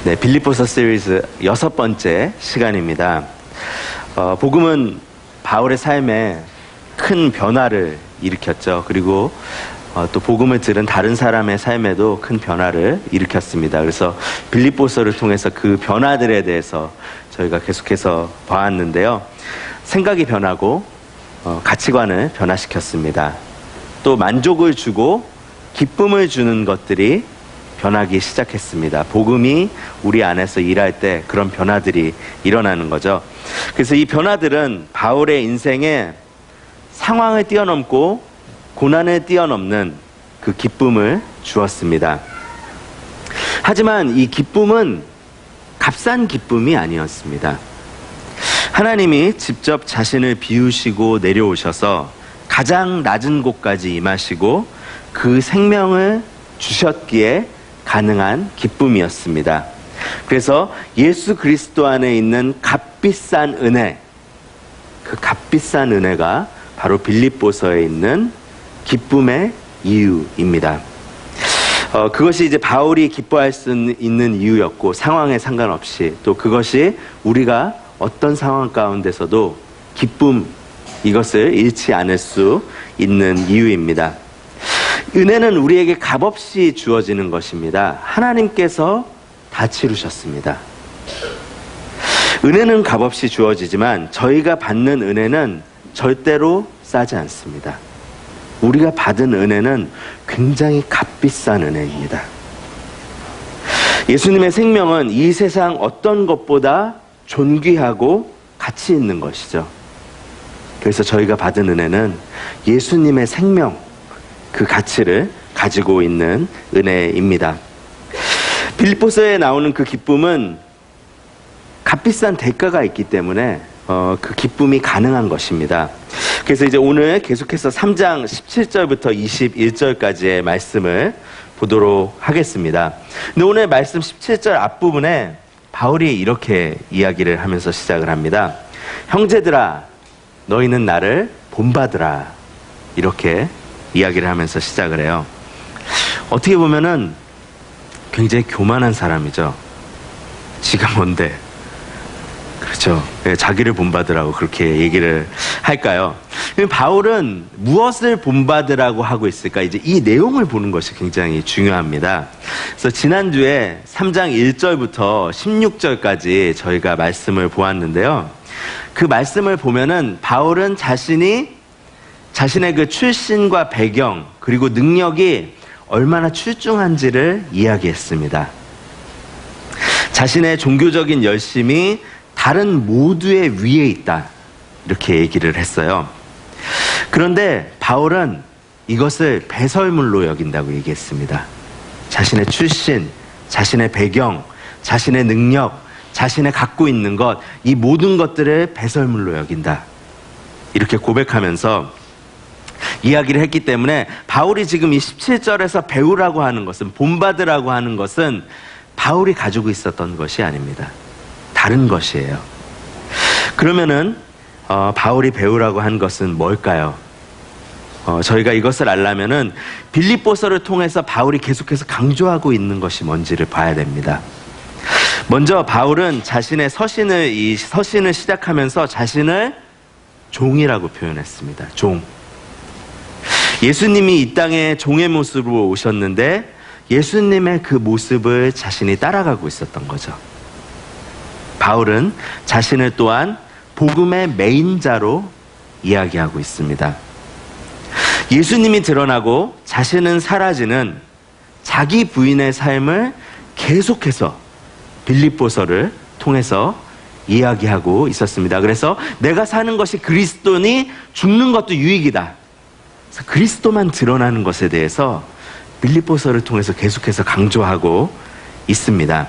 네, 빌립보서 시리즈 6번째 시간입니다. 복음은 바울의 삶에 큰 변화를 일으켰죠. 그리고 또 복음을 들은 다른 사람의 삶에도 큰 변화를 일으켰습니다. 그래서 빌립보서를 통해서 그 변화들에 대해서 저희가 계속해서 봐왔는데요. 생각이 변하고 가치관을 변화시켰습니다. 또 만족을 주고 기쁨을 주는 것들이 변하기 시작했습니다. 복음이 우리 안에서 일할 때 그런 변화들이 일어나는 거죠. 그래서 이 변화들은 바울의 인생에 상황을 뛰어넘고 고난을 뛰어넘는 그 기쁨을 주었습니다. 하지만 이 기쁨은 값싼 기쁨이 아니었습니다. 하나님이 직접 자신을 비우시고 내려오셔서 가장 낮은 곳까지 임하시고 그 생명을 주셨기에 가능한 기쁨이었습니다. 그래서 예수 그리스도 안에 있는 값비싼 은혜, 그 값비싼 은혜가 바로 빌립보서에 있는 기쁨의 이유입니다. 그것이 이제 바울이 기뻐할 수 있는 이유였고, 상황에 상관없이 또 그것이 우리가 어떤 상황 가운데서도 기쁨, 이것을 잃지 않을 수 있는 이유입니다. 은혜는 우리에게 값없이 주어지는 것입니다. 하나님께서 다 치르셨습니다. 은혜는 값없이 주어지지만 저희가 받는 은혜는 절대로 싸지 않습니다. 우리가 받은 은혜는 굉장히 값비싼 은혜입니다. 예수님의 생명은 이 세상 어떤 것보다 존귀하고 가치 있는 것이죠. 그래서 저희가 받은 은혜는 예수님의 생명, 그 가치를 가지고 있는 은혜입니다. 빌립보서에 나오는 그 기쁨은 값비싼 대가가 있기 때문에 그 기쁨이 가능한 것입니다. 그래서 이제 오늘 계속해서 3장 17절부터 21절까지의 말씀을 보도록 하겠습니다. 근데 오늘 말씀 17절 앞부분에 바울이 이렇게 이야기를 하면서 시작을 합니다. 형제들아, 너희는 나를 본받으라. 이렇게 이야기를 하면서 시작을 해요. 어떻게 보면은 굉장히 교만한 사람이죠. 지가 뭔데? 그렇죠. 자기를 본받으라고 그렇게 얘기를 할까요? 바울은 무엇을 본받으라고 하고 있을까? 이제 이 내용을 보는 것이 굉장히 중요합니다. 그래서 지난주에 3장 1절부터 16절까지 저희가 말씀을 보았는데요. 그 말씀을 보면은 바울은 자신의 그 출신과 배경 그리고 능력이 얼마나 출중한지를 이야기했습니다. 자신의 종교적인 열심이 다른 모두의 위에 있다, 이렇게 얘기를 했어요. 그런데 바울은 이것을 배설물로 여긴다고 얘기했습니다. 자신의 출신, 자신의 배경, 자신의 능력, 자신의 갖고 있는 것, 이 모든 것들을 배설물로 여긴다, 이렇게 고백하면서 이야기를 했기 때문에 바울이 지금 이 17절에서 배우라고 하는 것은, 본받으라고 하는 것은 바울이 가지고 있었던 것이 아닙니다. 다른 것이에요. 그러면은 바울이 배우라고 한 것은 뭘까요? 저희가 이것을 알려면은 빌립보서를 통해서 바울이 계속해서 강조하고 있는 것이 뭔지를 봐야 됩니다. 먼저 바울은 자신의 서신을 시작하면서 자신을 종이라고 표현했습니다. 종. 예수님이 이 땅에 종의 모습으로 오셨는데 예수님의 그 모습을 자신이 따라가고 있었던 거죠. 바울은 자신을 또한 복음의 메인자로 이야기하고 있습니다. 예수님이 드러나고 자신은 사라지는 자기 부인의 삶을 계속해서 빌립보서를 통해서 이야기하고 있었습니다. 그래서 내가 사는 것이 그리스도니 죽는 것도 유익이다. 그래서 그리스도만 드러나는 것에 대해서 빌립보서를 통해서 계속해서 강조하고 있습니다.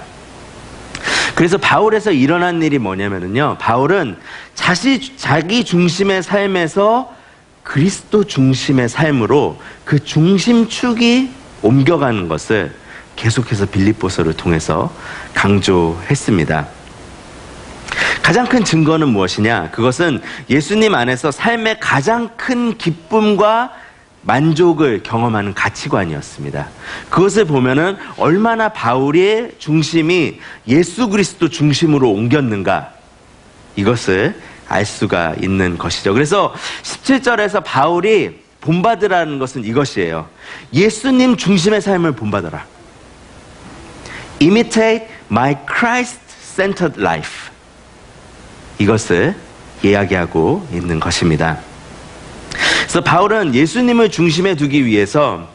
그래서 바울에서 일어난 일이 뭐냐면요, 바울은 자기 중심의 삶에서 그리스도 중심의 삶으로 그 중심축이 옮겨가는 것을 계속해서 빌립보서를 통해서 강조했습니다. 가장 큰 증거는 무엇이냐? 그것은 예수님 안에서 삶의 가장 큰 기쁨과 만족을 경험하는 가치관이었습니다. 그것을 보면은 얼마나 바울의 중심이 예수 그리스도 중심으로 옮겼는가, 이것을 알 수가 있는 것이죠. 그래서 17절에서 바울이 본받으라는 것은 이것이에요. 예수님 중심의 삶을 본받아라. Imitate my Christ-centered life. 이것을 이야기하고 있는 것입니다. 그래서 바울은 예수님을 중심에 두기 위해서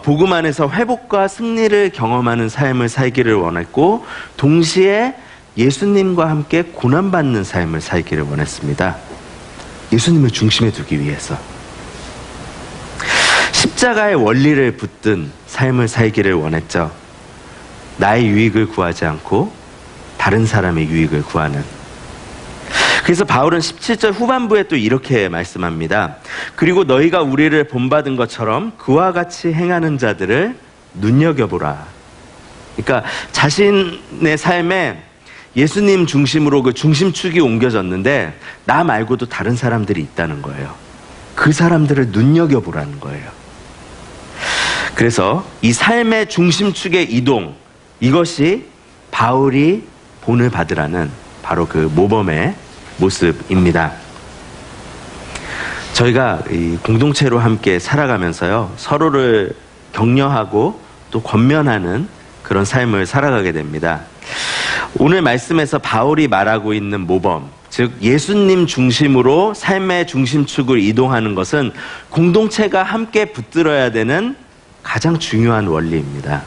복음 안에서 회복과 승리를 경험하는 삶을 살기를 원했고, 동시에 예수님과 함께 고난받는 삶을 살기를 원했습니다. 예수님을 중심에 두기 위해서 십자가의 원리를 붙든 삶을 살기를 원했죠. 나의 유익을 구하지 않고 다른 사람의 유익을 구하는. 그래서 바울은 17절 후반부에 또 이렇게 말씀합니다. 그리고 너희가 우리를 본받은 것처럼 그와 같이 행하는 자들을 눈여겨보라. 그러니까 자신의 삶에 예수님 중심으로 그 중심축이 옮겨졌는데 나 말고도 다른 사람들이 있다는 거예요. 그 사람들을 눈여겨보라는 거예요. 그래서 이 삶의 중심축의 이동, 이것이 바울이 본을 받으라는 바로 그 모범의 모습입니다. 저희가 이 공동체로 함께 살아가면서요, 서로를 격려하고 또 권면하는 그런 삶을 살아가게 됩니다. 오늘 말씀에서 바울이 말하고 있는 모범, 즉 예수님 중심으로 삶의 중심축을 이동하는 것은 공동체가 함께 붙들어야 되는 가장 중요한 원리입니다.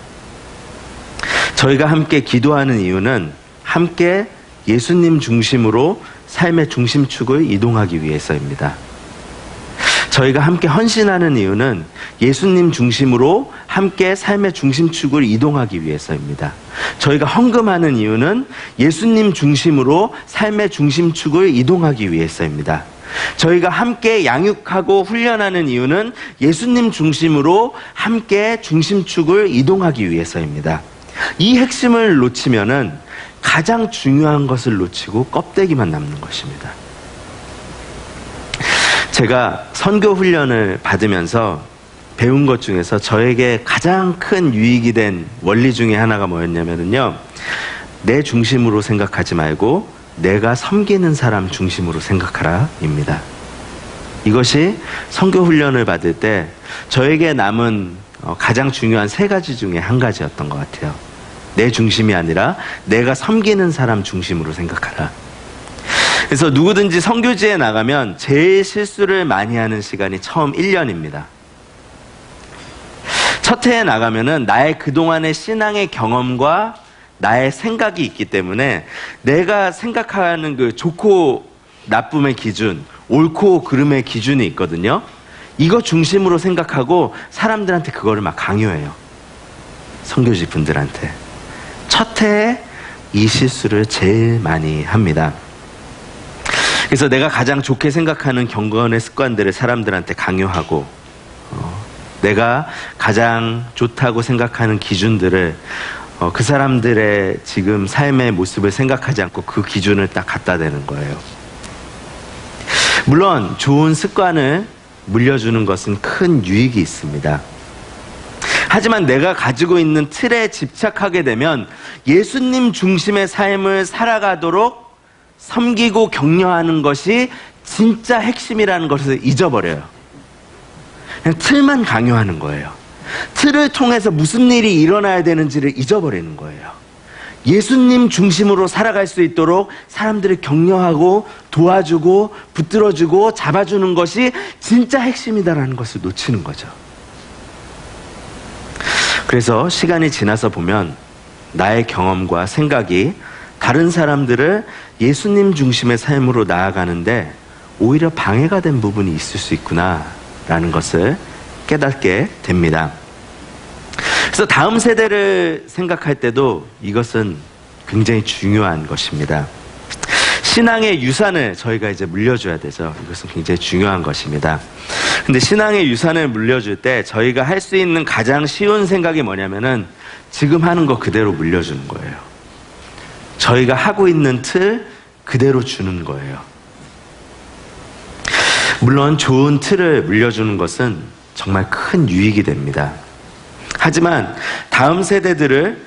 저희가 함께 기도하는 이유는 함께 예수님 중심으로 삶의 중심축을 이동하기 위해서입니다. 저희가 함께 헌신하는 이유는 예수님 중심으로 함께 삶의 중심축을 이동하기 위해서입니다. 저희가 헌금하는 이유는 예수님 중심으로 삶의 중심축을 이동하기 위해서입니다. 저희가 함께 양육하고 훈련하는 이유는 예수님 중심으로 함께 중심축을 이동하기 위해서입니다. 이 핵심을 놓치면은 가장 중요한 것을 놓치고 껍데기만 남는 것입니다. 제가 선교 훈련을 받으면서 배운 것 중에서 저에게 가장 큰 유익이 된 원리 중에 하나가 뭐였냐면요, 내 중심으로 생각하지 말고 내가 섬기는 사람 중심으로 생각하라 입니다. 이것이 선교 훈련을 받을 때 저에게 남은 가장 중요한 3가지 중에 한 가지였던 것 같아요. 내 중심이 아니라 내가 섬기는 사람 중심으로 생각하라. 그래서 누구든지 선교지에 나가면 제일 실수를 많이 하는 시간이 처음 1년입니다. 첫 해에 나가면은 나의 그동안의 신앙의 경험과 나의 생각이 있기 때문에 내가 생각하는 그 좋고 나쁨의 기준, 옳고 그름의 기준이 있거든요. 이거 중심으로 생각하고 사람들한테 그거를 막 강요해요. 선교지 분들한테. 첫 해에 이 실수를 제일 많이 합니다. 그래서 내가 가장 좋게 생각하는 경건의 습관들을 사람들한테 강요하고, 내가 가장 좋다고 생각하는 기준들을 그 사람들의 지금 삶의 모습을 생각하지 않고 그 기준을 딱 갖다 대는 거예요. 물론 좋은 습관을 물려주는 것은 큰 유익이 있습니다. 하지만 내가 가지고 있는 틀에 집착하게 되면 예수님 중심의 삶을 살아가도록 섬기고 격려하는 것이 진짜 핵심이라는 것을 잊어버려요. 그냥 틀만 강요하는 거예요. 틀을 통해서 무슨 일이 일어나야 되는지를 잊어버리는 거예요. 예수님 중심으로 살아갈 수 있도록 사람들을 격려하고 도와주고 붙들어주고 잡아주는 것이 진짜 핵심이다라는 것을 놓치는 거죠. 그래서 시간이 지나서 보면 나의 경험과 생각이 다른 사람들을 예수님 중심의 삶으로 나아가는데 오히려 방해가 된 부분이 있을 수 있구나라는 것을 깨닫게 됩니다. 그래서 다음 세대를 생각할 때도 이것은 굉장히 중요한 것입니다. 신앙의 유산을 저희가 이제 물려줘야 되죠. 이것은 굉장히 중요한 것입니다. 근데 신앙의 유산을 물려줄 때 저희가 할 수 있는 가장 쉬운 생각이 뭐냐면은 지금 하는 거 그대로 물려주는 거예요. 저희가 하고 있는 틀 그대로 주는 거예요. 물론 좋은 틀을 물려주는 것은 정말 큰 유익이 됩니다. 하지만 다음 세대들을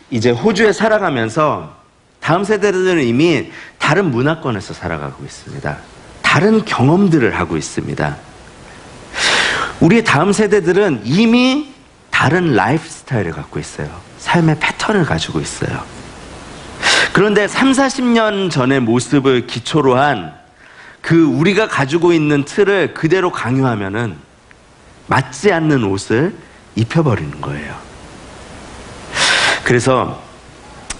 이제 호주에 살아가면서 다음 세대들은 이미 다른 문화권에서 살아가고 있습니다. 다른 경험들을 하고 있습니다. 우리의 다음 세대들은 이미 다른 라이프 스타일을 갖고 있어요. 삶의 패턴을 가지고 있어요. 그런데 3, 40년 전의 모습을 기초로 한 그 우리가 가지고 있는 틀을 그대로 강요하면은 맞지 않는 옷을 입혀버리는 거예요. 그래서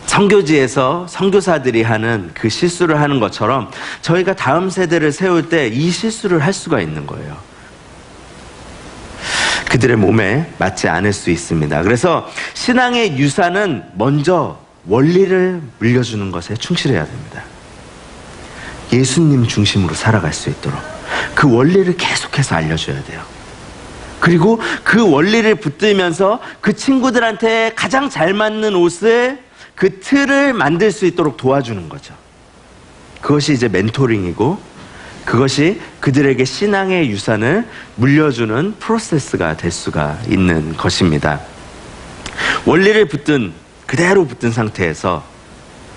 선교지에서 선교사들이 하는 그 실수를 하는 것처럼 저희가 다음 세대를 세울 때 이 실수를 할 수가 있는 거예요. 그들의 몸에 맞지 않을 수 있습니다. 그래서 신앙의 유산은 먼저 원리를 물려주는 것에 충실해야 됩니다. 예수님 중심으로 살아갈 수 있도록 그 원리를 계속해서 알려줘야 돼요. 그리고 그 원리를 붙들면서 그 친구들한테 가장 잘 맞는 옷을, 그 틀을 만들 수 있도록 도와주는 거죠. 그것이 이제 멘토링이고 그것이 그들에게 신앙의 유산을 물려주는 프로세스가 될 수가 있는 것입니다. 원리를 그대로 붙든 상태에서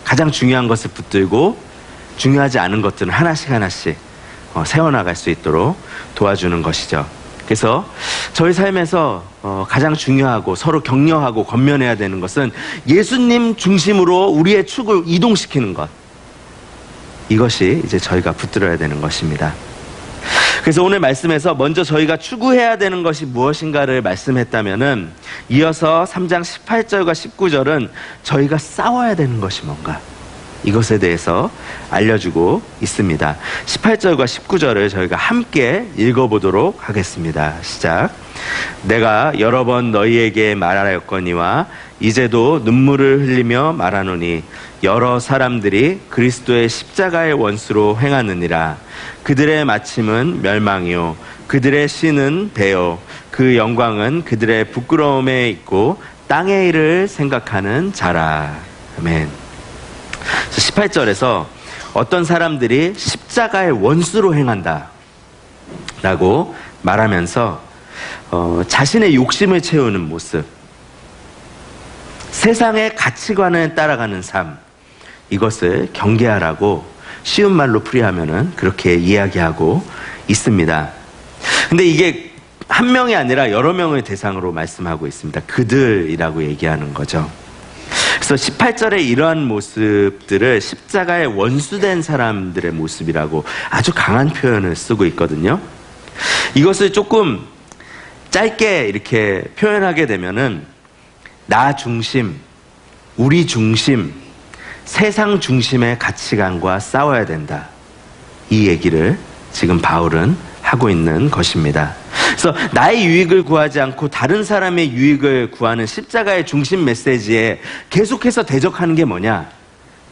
가장 중요한 것을 붙들고 중요하지 않은 것들은 하나씩 세워나갈 수 있도록 도와주는 것이죠. 그래서 저희 삶에서 가장 중요하고 서로 격려하고 권면해야 되는 것은 예수님 중심으로 우리의 축을 이동시키는 것. 이것이 이제 저희가 붙들어야 되는 것입니다. 그래서 오늘 말씀에서 먼저 저희가 추구해야 되는 것이 무엇인가를 말씀했다면은 이어서 3장 18절과 19절은 저희가 싸워야 되는 것이 뭔가, 이것에 대해서 알려주고 있습니다. 18절과 19절을 저희가 함께 읽어보도록 하겠습니다. 시작. 내가 여러 번 너희에게 말하였거니와 이제도 눈물을 흘리며 말하노니 여러 사람들이 그리스도의 십자가의 원수로 행하느니라. 그들의 마침은 멸망이요 그들의 신은 배요 그 영광은 그들의 부끄러움에 있고 땅의 일을 생각하는 자라. 아멘. 18절에서 어떤 사람들이 십자가의 원수로 행한다 라고 말하면서 자신의 욕심을 채우는 모습, 세상의 가치관을 따라가는 삶, 이것을 경계하라고 쉬운 말로 풀이하면은 그렇게 이야기하고 있습니다. 근데 이게 한 명이 아니라 여러 명을 대상으로 말씀하고 있습니다. 그들이라고 얘기하는 거죠. 그래서 18절에 이러한 모습들을 십자가의 원수된 사람들의 모습이라고 아주 강한 표현을 쓰고 있거든요. 이것을 조금 짧게 이렇게 표현하게 되면은 나 중심, 우리 중심, 세상 중심의 가치관과 싸워야 된다. 이 얘기를 지금 바울은 하고 있는 것입니다. 그래서 나의 유익을 구하지 않고 다른 사람의 유익을 구하는 십자가의 중심 메시지에 계속해서 대적하는 게 뭐냐?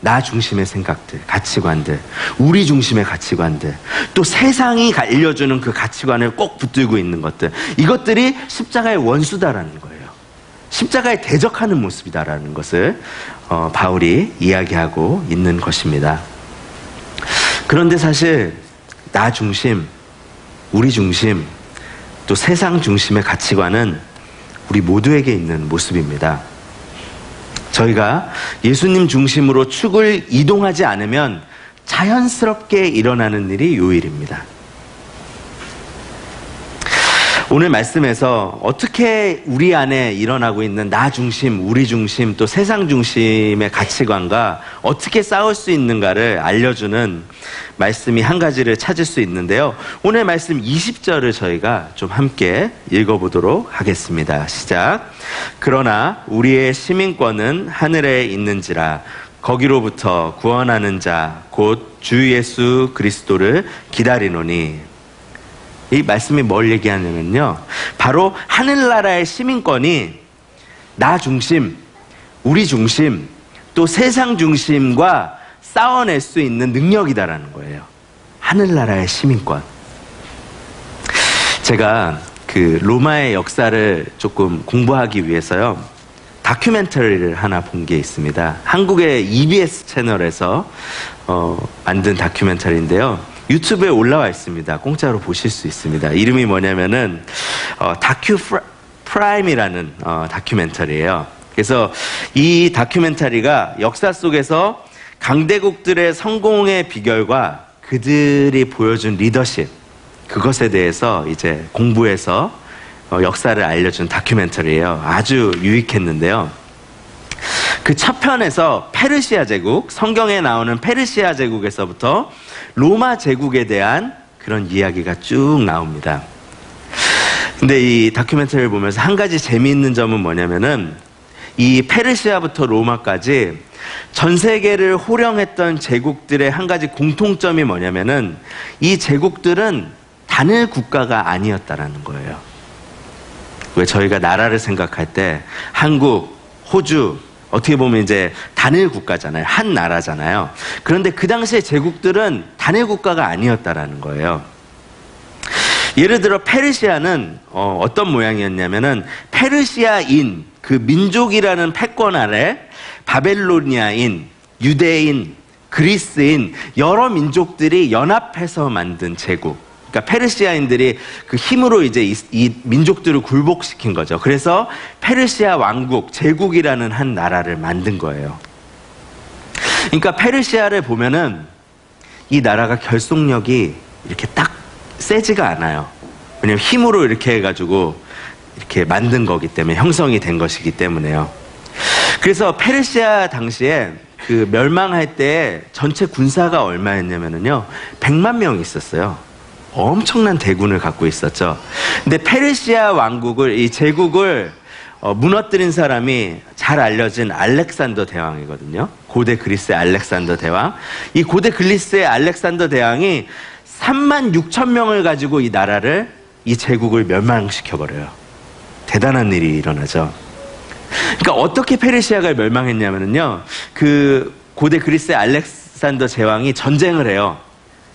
나 중심의 생각들, 가치관들, 우리 중심의 가치관들, 또 세상이 알려주는 그 가치관을 꼭 붙들고 있는 것들, 이것들이 십자가의 원수다라는 거예요. 십자가에 대적하는 모습이다라는 것을 바울이 이야기하고 있는 것입니다. 그런데 사실 나 중심, 우리 중심, 또 세상 중심의 가치관은 우리 모두에게 있는 모습입니다. 저희가 예수님 중심으로 축을 이동하지 않으면 자연스럽게 일어나는 일이 요 일입니다. 오늘 말씀에서 어떻게 우리 안에 일어나고 있는 나 중심, 우리 중심, 또 세상 중심의 가치관과 어떻게 싸울 수 있는가를 알려주는 말씀이 한 가지를 찾을 수 있는데요. 오늘 말씀 20절을 저희가 좀 함께 읽어보도록 하겠습니다. 시작. 그러나 우리의 시민권은 하늘에 있는지라 거기로부터 구원하는 자 곧 주 예수 그리스도를 기다리노니. 이 말씀이 뭘 얘기하냐면요, 바로 하늘나라의 시민권이 나 중심, 우리 중심, 또 세상 중심과 싸워낼 수 있는 능력이다라는 거예요. 하늘나라의 시민권. 제가 그 로마의 역사를 조금 공부하기 위해서요, 다큐멘터리를 하나 본 게 있습니다. 한국의 EBS 채널에서 만든 다큐멘터리인데요. 유튜브에 올라와 있습니다. 공짜로 보실 수 있습니다. 이름이 뭐냐면은 다큐 프라임이라는 다큐멘터리예요. 그래서 이 다큐멘터리가 역사 속에서 강대국들의 성공의 비결과 그들이 보여준 리더십, 그것에 대해서 이제 공부해서 역사를 알려준 다큐멘터리예요. 아주 유익했는데요. 그 첫 편에서 페르시아 제국, 성경에 나오는 페르시아 제국에서부터 로마 제국에 대한 그런 이야기가 쭉 나옵니다. 근데 이 다큐멘터리를 보면서 한 가지 재미있는 점은 뭐냐면은 이 페르시아부터 로마까지 전 세계를 호령했던 제국들의 한 가지 공통점이 뭐냐면은 이 제국들은 단일 국가가 아니었다라는 거예요. 왜 저희가 나라를 생각할 때 한국, 호주 어떻게 보면 이제 단일 국가잖아요. 한 나라잖아요. 그런데 그 당시에 제국들은 단일 국가가 아니었다라는 거예요. 예를 들어 페르시아는 어떤 모양이었냐면은 페르시아인, 그 민족이라는 패권 아래 바벨로니아인, 유대인, 그리스인 여러 민족들이 연합해서 만든 제국. 그러니까 페르시아인들이 그 힘으로 이제 이 민족들을 굴복시킨 거죠. 그래서 페르시아 왕국, 제국이라는 한 나라를 만든 거예요. 그러니까 페르시아를 보면은 이 나라가 결속력이 이렇게 딱 세지가 않아요. 왜냐면 힘으로 이렇게 해가지고 이렇게 만든 거기 때문에, 형성이 된 것이기 때문에요. 그래서 페르시아 당시에 그 멸망할 때 전체 군사가 얼마였냐면요, 100만 명이 있었어요. 엄청난 대군을 갖고 있었죠. 근데 페르시아 왕국을, 이 제국을 무너뜨린 사람이 잘 알려진 알렉산더 대왕이거든요. 고대 그리스의 알렉산더 대왕. 이 고대 그리스의 알렉산더 대왕이 3만 6천 명을 가지고 이 나라를, 이 제국을 멸망시켜버려요. 대단한 일이 일어나죠. 그러니까 어떻게 페르시아가 멸망했냐면요, 그 고대 그리스의 알렉산더 제왕이 전쟁을 해요.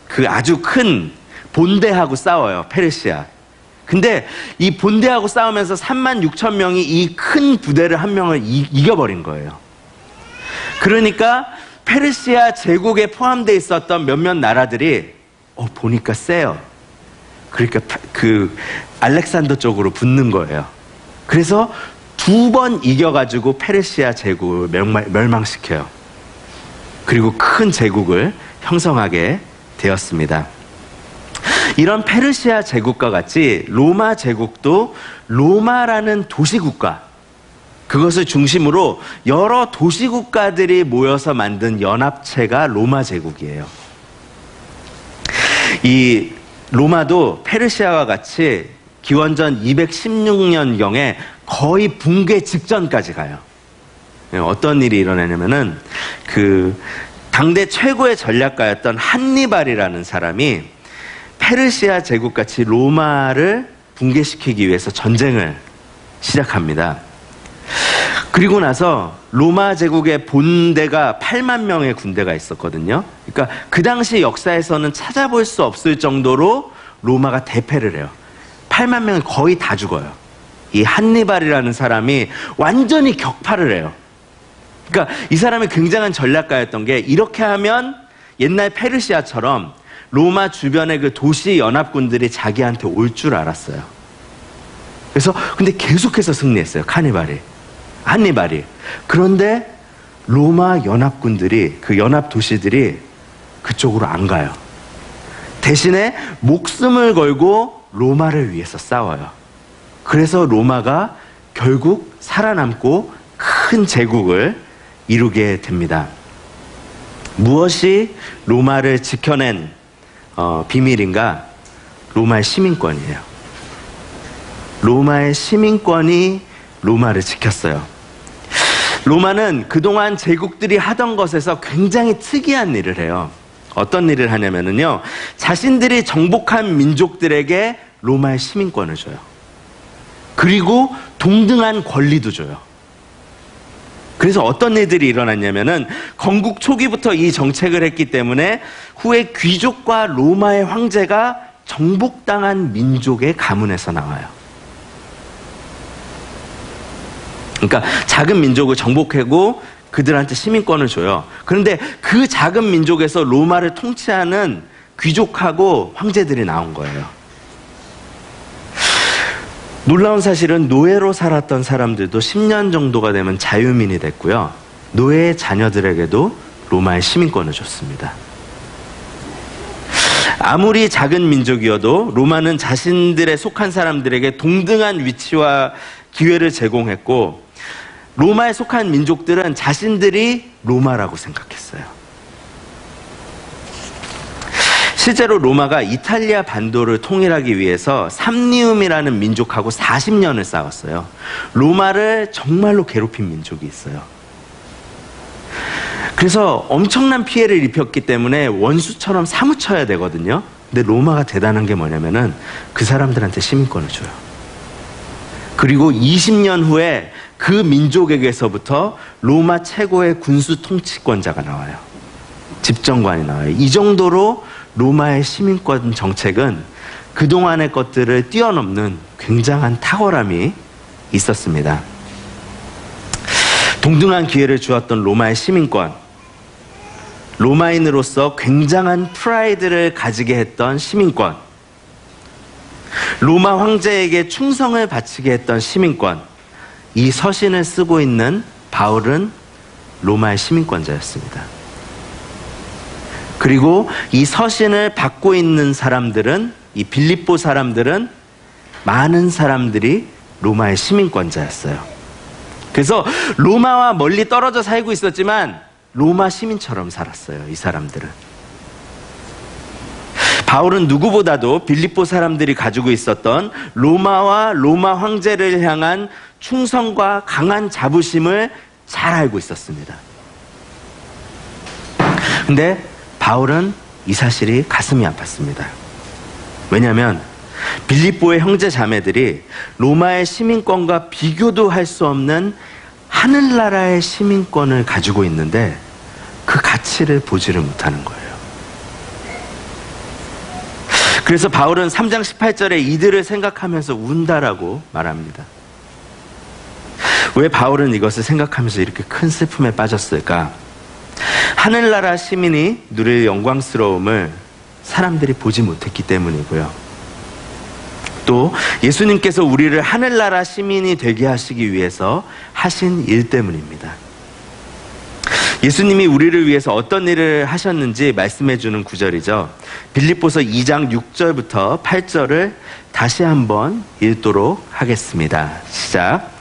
그 아주 큰 본대하고 싸워요, 페르시아. 근데 이 본대하고 싸우면서 3만 6천 명이 이 큰 부대를 한 명을 이겨버린 거예요. 그러니까 페르시아 제국에 포함되어 있었던 몇몇 나라들이 보니까 세요. 그러니까 그 알렉산더 쪽으로 붙는 거예요. 그래서 2번 이겨가지고 페르시아 제국을 멸망시켜요. 그리고 큰 제국을 형성하게 되었습니다. 이런 페르시아 제국과 같이 로마 제국도 로마라는 도시국가, 그것을 중심으로 여러 도시국가들이 모여서 만든 연합체가 로마 제국이에요. 이 로마도 페르시아와 같이 기원전 216년경에 거의 붕괴 직전까지 가요. 어떤 일이 일어나냐면은 그 당대 최고의 전략가였던 한니발이라는 사람이 페르시아 제국같이 로마를 붕괴시키기 위해서 전쟁을 시작합니다. 그리고 나서 로마 제국의 본대가 8만 명의 군대가 있었거든요. 그러니까 그 당시 역사에서는 찾아볼 수 없을 정도로 로마가 대패를 해요. 8만 명이 거의 다 죽어요. 이 한니발이라는 사람이 완전히 격파를 해요. 그러니까 이 사람이 굉장한 전략가였던 게, 이렇게 하면 옛날 페르시아처럼 로마 주변의 그 도시 연합군들이 자기한테 올 줄 알았어요. 그래서 근데 계속해서 승리했어요, 한니발이. 그런데 로마 연합군들이, 그 연합 도시들이 그쪽으로 안 가요. 대신에 목숨을 걸고 로마를 위해서 싸워요. 그래서 로마가 결국 살아남고 큰 제국을 이루게 됩니다. 무엇이 로마를 지켜낸 비밀인가? 로마의 시민권이에요. 로마의 시민권이 로마를 지켰어요. 로마는 그동안 제국들이 하던 것에서 굉장히 특이한 일을 해요. 어떤 일을 하냐면요, 자신들이 정복한 민족들에게 로마의 시민권을 줘요. 그리고 동등한 권리도 줘요. 그래서 어떤 일들이 일어났냐면은, 건국 초기부터 이 정책을 했기 때문에 후에 귀족과 로마의 황제가 정복당한 민족의 가문에서 나와요. 그러니까 작은 민족을 정복하고 그들한테 시민권을 줘요. 그런데 그 작은 민족에서 로마를 통치하는 귀족하고 황제들이 나온 거예요. 놀라운 사실은 노예로 살았던 사람들도 10년 정도가 되면 자유민이 됐고요. 노예의 자녀들에게도 로마의 시민권을 줬습니다. 아무리 작은 민족이어도 로마는 자신들에 속한 사람들에게 동등한 위치와 기회를 제공했고, 로마에 속한 민족들은 자신들이 로마라고 생각했어요. 실제로 로마가 이탈리아 반도를 통일하기 위해서 삼리움이라는 민족하고 40년을 싸웠어요. 로마를 정말로 괴롭힌 민족이 있어요. 그래서 엄청난 피해를 입혔기 때문에 원수처럼 사무쳐야 되거든요. 근데 로마가 대단한 게 뭐냐면은 그 사람들한테 시민권을 줘요. 그리고 20년 후에 그 민족에게서부터 로마 최고의 군수 통치권자가 나와요. 집정관이 나와요. 이 정도로 로마의 시민권 정책은 그동안의 것들을 뛰어넘는 굉장한 탁월함이 있었습니다. 동등한 기회를 주었던 로마의 시민권, 로마인으로서 굉장한 프라이드를 가지게 했던 시민권, 로마 황제에게 충성을 바치게 했던 시민권, 이 서신을 쓰고 있는 바울은 로마의 시민권자였습니다. 그리고 이 서신을 받고 있는 사람들은, 이 빌립보 사람들은 많은 사람들이 로마의 시민권자였어요. 그래서 로마와 멀리 떨어져 살고 있었지만 로마 시민처럼 살았어요, 이 사람들은. 바울은 누구보다도 빌립보 사람들이 가지고 있었던 로마와 로마 황제를 향한 충성과 강한 자부심을 잘 알고 있었습니다. 근데 바울은 이 사실이 가슴이 아팠습니다. 왜냐하면 빌립보의 형제 자매들이 로마의 시민권과 비교도 할 수 없는 하늘나라의 시민권을 가지고 있는데 그 가치를 보지를 못하는 거예요. 그래서 바울은 3장 18절에 이들을 생각하면서 운다라고 말합니다. 왜 바울은 이것을 생각하면서 이렇게 큰 슬픔에 빠졌을까? 하늘나라 시민이 누릴 영광스러움을 사람들이 보지 못했기 때문이고요. 또 예수님께서 우리를 하늘나라 시민이 되게 하시기 위해서 하신 일 때문입니다. 예수님이 우리를 위해서 어떤 일을 하셨는지 말씀해 주는 구절이죠. 빌립보서 2장 6절부터 8절을 다시 한번 읽도록 하겠습니다. 시작.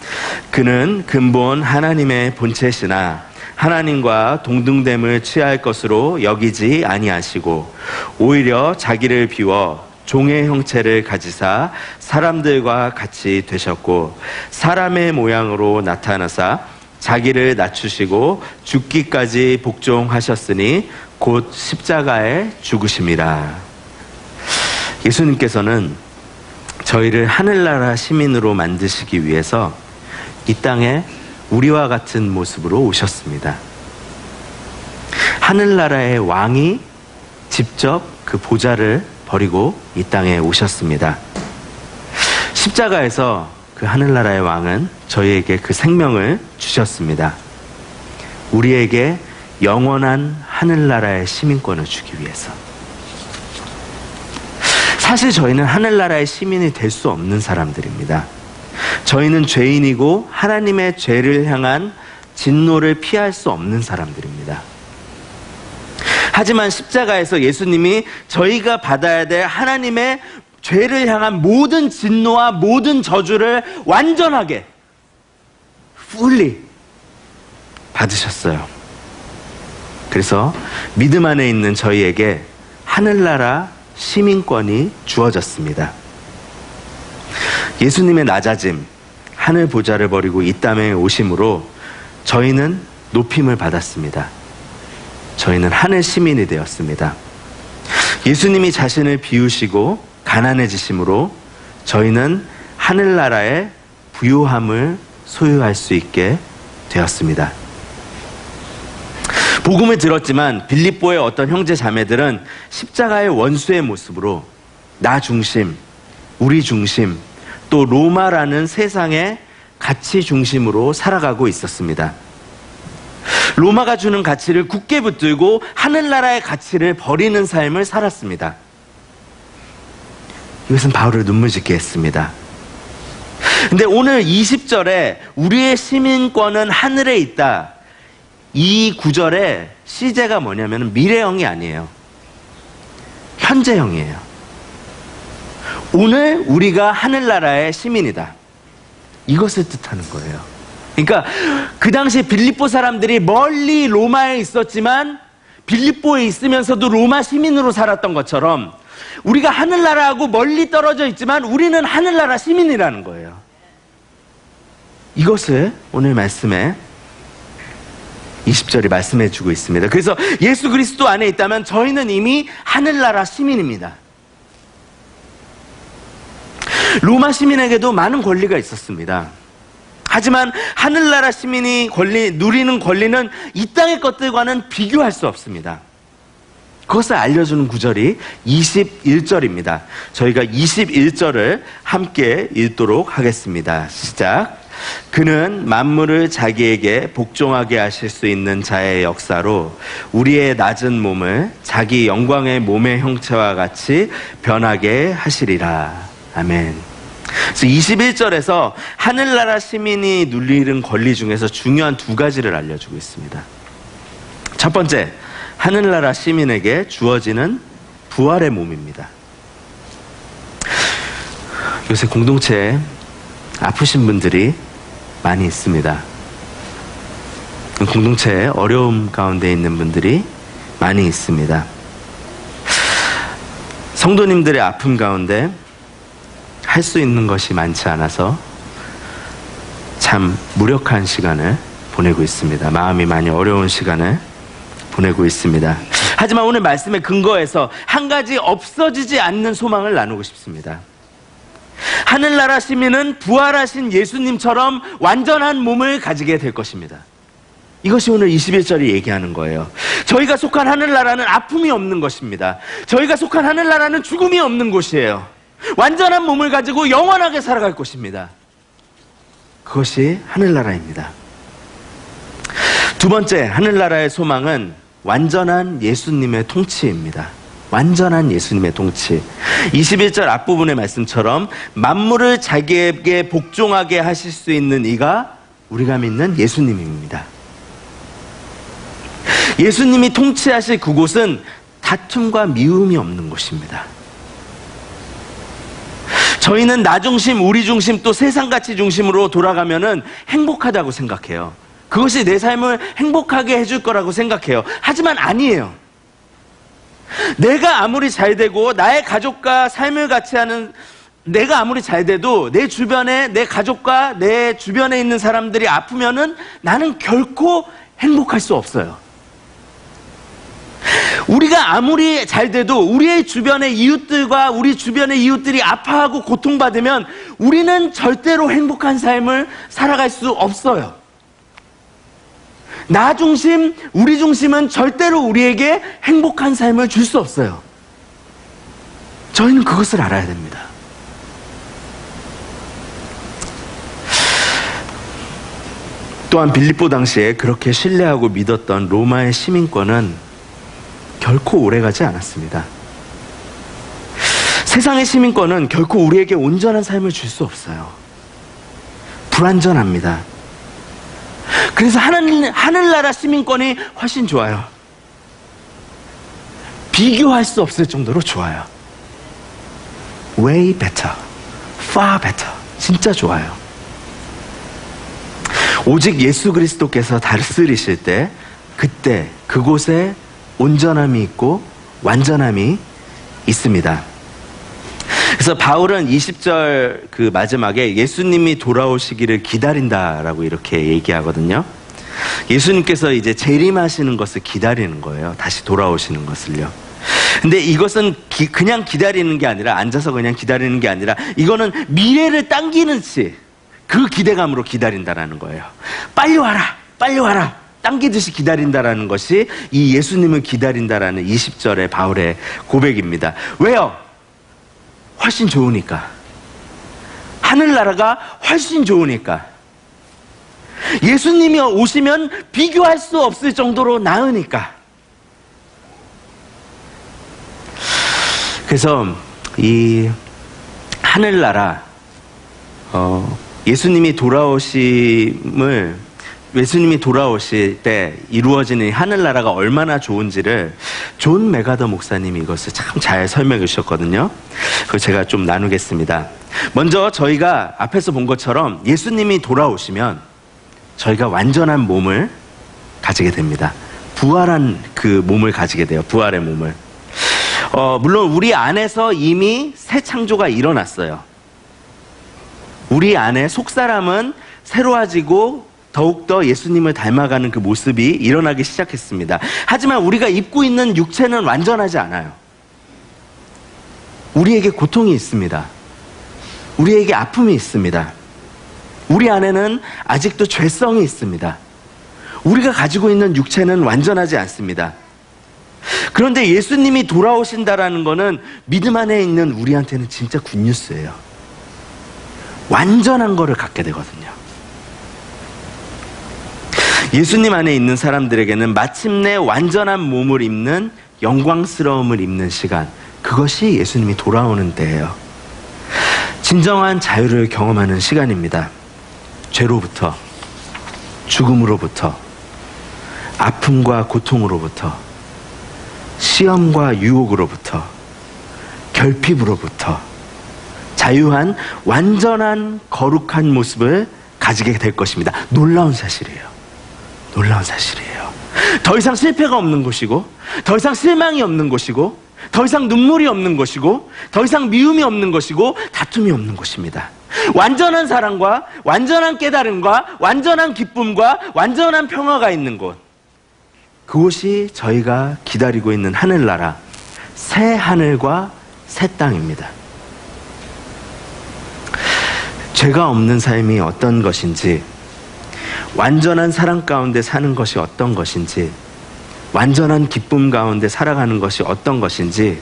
그는 근본 하나님의 본체시나 하나님과 동등됨을 취할 것으로 여기지 아니하시고 오히려 자기를 비워 종의 형체를 가지사 사람들과 같이 되셨고 사람의 모양으로 나타나사 자기를 낮추시고 죽기까지 복종하셨으니 곧 십자가에 죽으심이라. 예수님께서는 저희를 하늘나라 시민으로 만드시기 위해서 이 땅에 우리와 같은 모습으로 오셨습니다. 하늘나라의 왕이 직접 그 보좌를 버리고 이 땅에 오셨습니다. 십자가에서 그 하늘나라의 왕은 저희에게 그 생명을 주셨습니다. 우리에게 영원한 하늘나라의 시민권을 주기 위해서. 사실 저희는 하늘나라의 시민이 될 수 없는 사람들입니다. 저희는 죄인이고 하나님의 죄를 향한 진노를 피할 수 없는 사람들입니다. 하지만 십자가에서 예수님이 저희가 받아야 될 하나님의 죄를 향한 모든 진노와 모든 저주를 완전하게 fully 받으셨어요. 그래서 믿음 안에 있는 저희에게 하늘나라 시민권이 주어졌습니다. 예수님의 낮아짐, 하늘 보좌를 버리고 이 땅에 오심으로 저희는 높임을 받았습니다. 저희는 하늘 시민이 되었습니다. 예수님이 자신을 비우시고 가난해지심으로 저희는 하늘나라의 부요함을 소유할 수 있게 되었습니다. 복음을 들었지만 빌립보의 어떤 형제 자매들은 십자가의 원수의 모습으로 나 중심, 우리 중심, 또 로마라는 세상의 가치 중심으로 살아가고 있었습니다. 로마가 주는 가치를 굳게 붙들고 하늘나라의 가치를 버리는 삶을 살았습니다. 이것은 바울을 눈물 짓게 했습니다. 근데 오늘 20절에 우리의 시민권은 하늘에 있다. 이 구절의 시제가 뭐냐면 미래형이 아니에요. 현재형이에요. 오늘 우리가 하늘나라의 시민이다. 이것을 뜻하는 거예요. 그러니까 그 당시 빌립보 사람들이 멀리 로마에 있었지만 빌립보에 있으면서도 로마 시민으로 살았던 것처럼 우리가 하늘나라하고 멀리 떨어져 있지만 우리는 하늘나라 시민이라는 거예요. 이것을 오늘 말씀에 20절이 말씀해 주고 있습니다. 그래서 예수 그리스도 안에 있다면 저희는 이미 하늘나라 시민입니다. 로마 시민에게도 많은 권리가 있었습니다. 하지만 하늘나라 시민이 누리는 권리는 이 땅의 것들과는 비교할 수 없습니다. 그것을 알려주는 구절이 21절입니다. 저희가 21절을 함께 읽도록 하겠습니다. 시작. 그는 만물을 자기에게 복종하게 하실 수 있는 자의 역사로 우리의 낮은 몸을 자기 영광의 몸의 형체와 같이 변하게 하시리라. 아멘. 그래서 21절에서 하늘나라 시민이 누리는 권리 중에서 중요한 두 가지를 알려주고 있습니다. 첫 번째, 하늘나라 시민에게 주어지는 부활의 몸입니다. 요새 공동체에 아프신 분들이 많이 있습니다. 공동체에 어려움 가운데 있는 분들이 많이 있습니다. 성도님들의 아픔 가운데 할 수 있는 것이 많지 않아서 참 무력한 시간을 보내고 있습니다. 마음이 많이 어려운 시간을 보내고 있습니다. 하지만 오늘 말씀의 근거에서 한 가지 없어지지 않는 소망을 나누고 싶습니다. 하늘나라 시민은 부활하신 예수님처럼 완전한 몸을 가지게 될 것입니다. 이것이 오늘 21절이 얘기하는 거예요. 저희가 속한 하늘나라는 아픔이 없는 것입니다. 저희가 속한 하늘나라는 죽음이 없는 곳이에요. 완전한 몸을 가지고 영원하게 살아갈 것입니다. 그것이 하늘나라입니다. 두 번째, 하늘나라의 소망은 완전한 예수님의 통치입니다. 완전한 예수님의 통치. 21절 앞부분의 말씀처럼 만물을 자기에게 복종하게 하실 수 있는 이가 우리가 믿는 예수님입니다. 예수님이 통치하실 그곳은 다툼과 미움이 없는 곳입니다. 저희는 나 중심, 우리 중심, 또 세상가치 중심으로 돌아가면은 행복하다고 생각해요. 그것이 내 삶을 행복하게 해줄 거라고 생각해요. 하지만 아니에요. 내가 아무리 잘 되고 나의 가족과 삶을 같이 하는 내가 아무리 잘 돼도 내 주변에 내 가족과 내 주변에 있는 사람들이 아프면은 나는 결코 행복할 수 없어요. 우리가 아무리 잘 돼도 우리의 주변의 이웃들과 우리 주변의 이웃들이 아파하고 고통받으면 우리는 절대로 행복한 삶을 살아갈 수 없어요. 나 중심, 우리 중심은 절대로 우리에게 행복한 삶을 줄 수 없어요. 저희는 그것을 알아야 됩니다. 또한 빌립보 당시에 그렇게 신뢰하고 믿었던 로마의 시민권은 결코 오래가지 않았습니다. 세상의 시민권은 결코 우리에게 온전한 삶을 줄 수 없어요. 불완전합니다. 그래서 하늘나라 시민권이 훨씬 좋아요. 비교할 수 없을 정도로 좋아요. Way better, far better. 진짜 좋아요. 오직 예수 그리스도께서 다스리실 때 그때 그곳에 온전함이 있고 완전함이 있습니다. 그래서 바울은 20절 그 마지막에 예수님이 돌아오시기를 기다린다라고 이렇게 얘기하거든요. 예수님께서 이제 재림하시는 것을 기다리는 거예요. 다시 돌아오시는 것을요. 근데 이것은 그냥 기다리는 게 아니라 앉아서 그냥 기다리는 게 아니라 이거는 미래를 당기는 그 기대감으로 기다린다라는 거예요. 빨리 와라, 빨리 와라. 당기듯이 기다린다라는 것이 이 예수님을 기다린다라는 20절의 바울의 고백입니다. 왜요? 훨씬 좋으니까. 하늘나라가 훨씬 좋으니까. 예수님이 오시면 비교할 수 없을 정도로 나으니까. 그래서 이 하늘나라, 예수님이 돌아오실 때 이루어지는 하늘나라가 얼마나 좋은지를 존 메가더 목사님이 이것을 참 잘 설명해 주셨거든요. 그걸 제가 좀 나누겠습니다. 먼저 저희가 앞에서 본 것처럼 예수님이 돌아오시면 저희가 완전한 몸을 가지게 됩니다. 부활한 그 몸을 가지게 돼요. 부활의 몸을. 물론 우리 안에서 이미 새 창조가 일어났어요. 우리 안에 속사람은 새로워지고 더욱더 예수님을 닮아가는 그 모습이 일어나기 시작했습니다. 하지만 우리가 입고 있는 육체는 완전하지 않아요. 우리에게 고통이 있습니다. 우리에게 아픔이 있습니다. 우리 안에는 아직도 죄성이 있습니다. 우리가 가지고 있는 육체는 완전하지 않습니다. 그런데 예수님이 돌아오신다라는 것은 믿음 안에 있는 우리한테는 진짜 굿뉴스예요. 완전한 거를 갖게 되거든요. 예수님 안에 있는 사람들에게는 마침내 완전한 몸을 입는 영광스러움을 입는 시간, 그것이 예수님이 돌아오는 때예요. 진정한 자유를 경험하는 시간입니다. 죄로부터, 죽음으로부터, 아픔과 고통으로부터, 시험과 유혹으로부터, 결핍으로부터 자유한 완전한 거룩한 모습을 가지게 될 것입니다. 놀라운 사실이에요. 놀라운 사실이에요. 더 이상 실패가 없는 곳이고, 더 이상 실망이 없는 곳이고, 더 이상 눈물이 없는 것이고, 더 이상 미움이 없는 것이고, 다툼이 없는 곳입니다. 완전한 사랑과 완전한 깨달음과 완전한 기쁨과 완전한 평화가 있는 곳, 그곳이 저희가 기다리고 있는 하늘나라, 새 하늘과 새 땅입니다. 죄가 없는 삶이 어떤 것인지, 완전한 사랑 가운데 사는 것이 어떤 것인지, 완전한 기쁨 가운데 살아가는 것이 어떤 것인지,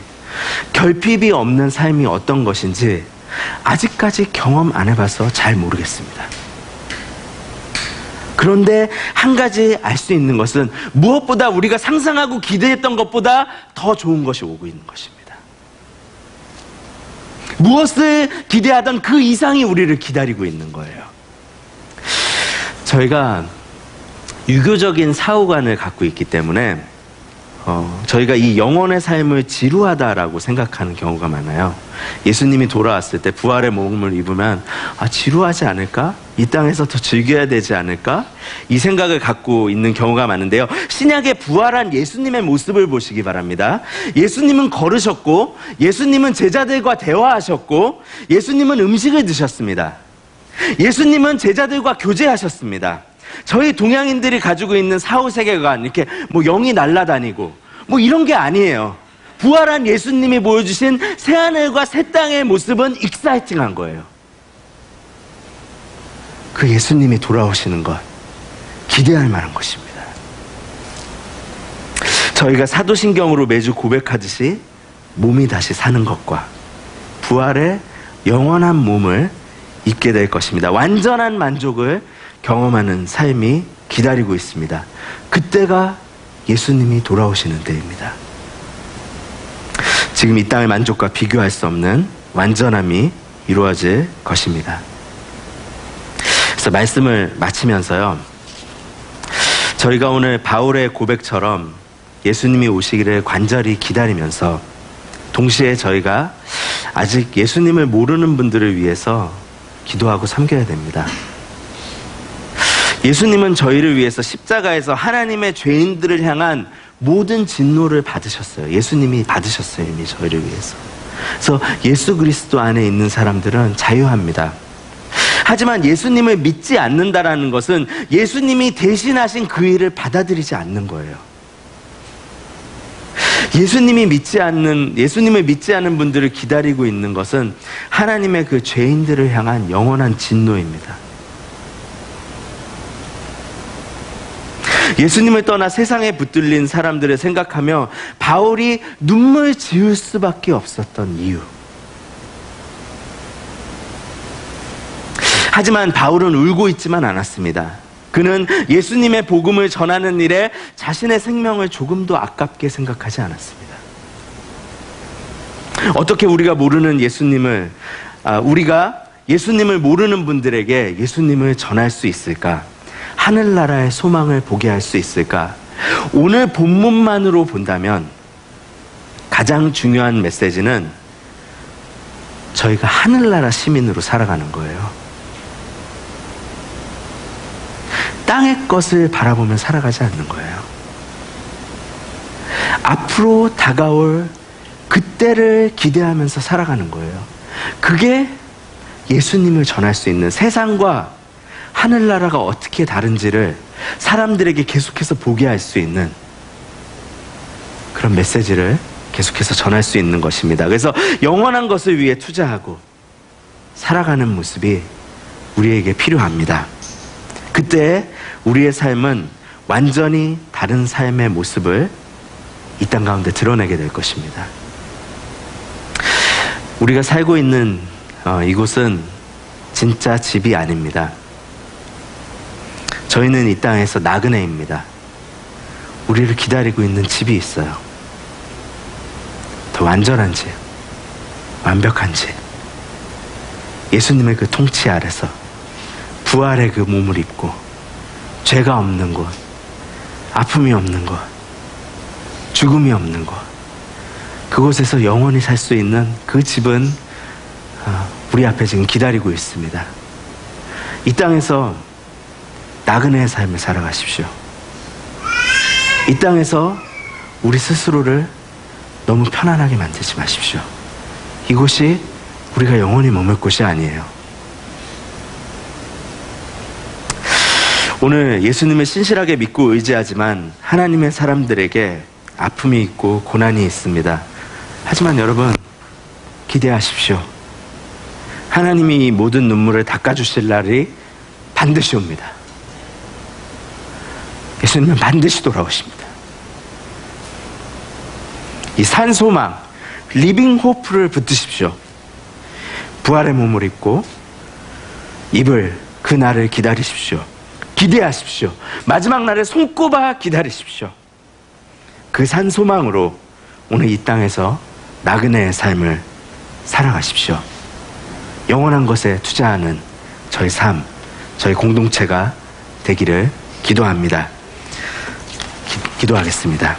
결핍이 없는 삶이 어떤 것인지 아직까지 경험 안 해봐서 잘 모르겠습니다. 그런데 한 가지 알 수 있는 것은 무엇보다 우리가 상상하고 기대했던 것보다 더 좋은 것이 오고 있는 것입니다. 무엇을 기대하던 그 이상이 우리를 기다리고 있는 거예요. 저희가 유교적인 사후관을 갖고 있기 때문에 저희가 이 영혼의 삶을 지루하다라고 생각하는 경우가 많아요. 예수님이 돌아왔을 때 부활의 몸을 입으면 지루하지 않을까? 이 땅에서 더 즐겨야 되지 않을까? 이 생각을 갖고 있는 경우가 많은데요. 신약의 부활한 예수님의 모습을 보시기 바랍니다. 예수님은 걸으셨고, 예수님은 제자들과 대화하셨고, 예수님은 음식을 드셨습니다. 예수님은 제자들과 교제하셨습니다. 저희 동양인들이 가지고 있는 사후세계관, 이렇게 영이 날아다니고 이런 게 아니에요. 부활한 예수님이 보여주신 새하늘과 새 땅의 모습은 익사이팅한 거예요. 그 예수님이 돌아오시는 것, 기대할 만한 것입니다. 저희가 사도신경으로 매주 고백하듯이 몸이 다시 사는 것과 부활의 영원한 몸을 입게 될 것입니다. 완전한 만족을 경험하는 삶이 기다리고 있습니다. 그때가 예수님이 돌아오시는 때입니다. 지금 이 땅의 만족과 비교할 수 없는 완전함이 이루어질 것입니다. 그래서 말씀을 마치면서요, 저희가 오늘 바울의 고백처럼 예수님이 오시기를 간절히 기다리면서 동시에 저희가 아직 예수님을 모르는 분들을 위해서 기도하고 섬겨야 됩니다. 예수님은 저희를 위해서 십자가에서 하나님의 죄인들을 향한 모든 진노를 받으셨어요. 예수님이 받으셨어요, 이미 저희를 위해서. 그래서 예수 그리스도 안에 있는 사람들은 자유합니다. 하지만 예수님을 믿지 않는다라는 것은 예수님이 대신하신 그 일을 받아들이지 않는 거예요. 예수님을 믿지 않는 분들을 기다리고 있는 것은 하나님의 그 죄인들을 향한 영원한 진노입니다. 예수님을 떠나 세상에 붙들린 사람들을 생각하며 바울이 눈물 지을 수밖에 없었던 이유. 하지만 바울은 울고 있지만 않았습니다. 그는 예수님의 복음을 전하는 일에 자신의 생명을 조금도 아깝게 생각하지 않았습니다. 어떻게 우리가 예수님을 모르는 분들에게 예수님을 전할 수 있을까? 하늘나라의 소망을 보게 할 수 있을까? 오늘 본문만으로 본다면 가장 중요한 메시지는 저희가 하늘나라 시민으로 살아가는 거예요. 땅의 것을 바라보며 살아가지 않는 거예요. 앞으로 다가올 그때를 기대하면서 살아가는 거예요. 그게 예수님을 전할 수 있는, 세상과 하늘나라가 어떻게 다른지를 사람들에게 계속해서 보게 할 수 있는 그런 메시지를 계속해서 전할 수 있는 것입니다. 그래서 영원한 것을 위해 투자하고 살아가는 모습이 우리에게 필요합니다. 그때 우리의 삶은 완전히 다른 삶의 모습을 이 땅 가운데 드러내게 될 것입니다. 우리가 살고 있는 이곳은 진짜 집이 아닙니다. 저희는 이 땅에서 나그네입니다. 우리를 기다리고 있는 집이 있어요. 더 완전한 집, 완벽한 집, 예수님의 그 통치 아래서 부활의 그 몸을 입고 죄가 없는 곳, 아픔이 없는 곳, 죽음이 없는 곳, 그곳에서 영원히 살 수 있는 그 집은 우리 앞에 지금 기다리고 있습니다. 이 땅에서 나그네의 삶을 살아가십시오. 이 땅에서 우리 스스로를 너무 편안하게 만들지 마십시오. 이곳이 우리가 영원히 머물 곳이 아니에요. 오늘 예수님을 신실하게 믿고 의지하지만 하나님의 사람들에게 아픔이 있고 고난이 있습니다. 하지만 여러분, 기대하십시오. 하나님이 이 모든 눈물을 닦아주실 날이 반드시 옵니다. 예수님은 반드시 돌아오십니다. 이 산소망, 리빙 호프를 붙드십시오. 부활의 몸을 입고 입을 그 날을 기다리십시오. 기대하십시오. 마지막 날을 손꼽아 기다리십시오. 그 산소망으로 오늘 이 땅에서 나그네의 삶을 살아가십시오. 영원한 것에 투자하는 저희 삶, 저희 공동체가 되기를 기도합니다. 기도하겠습니다.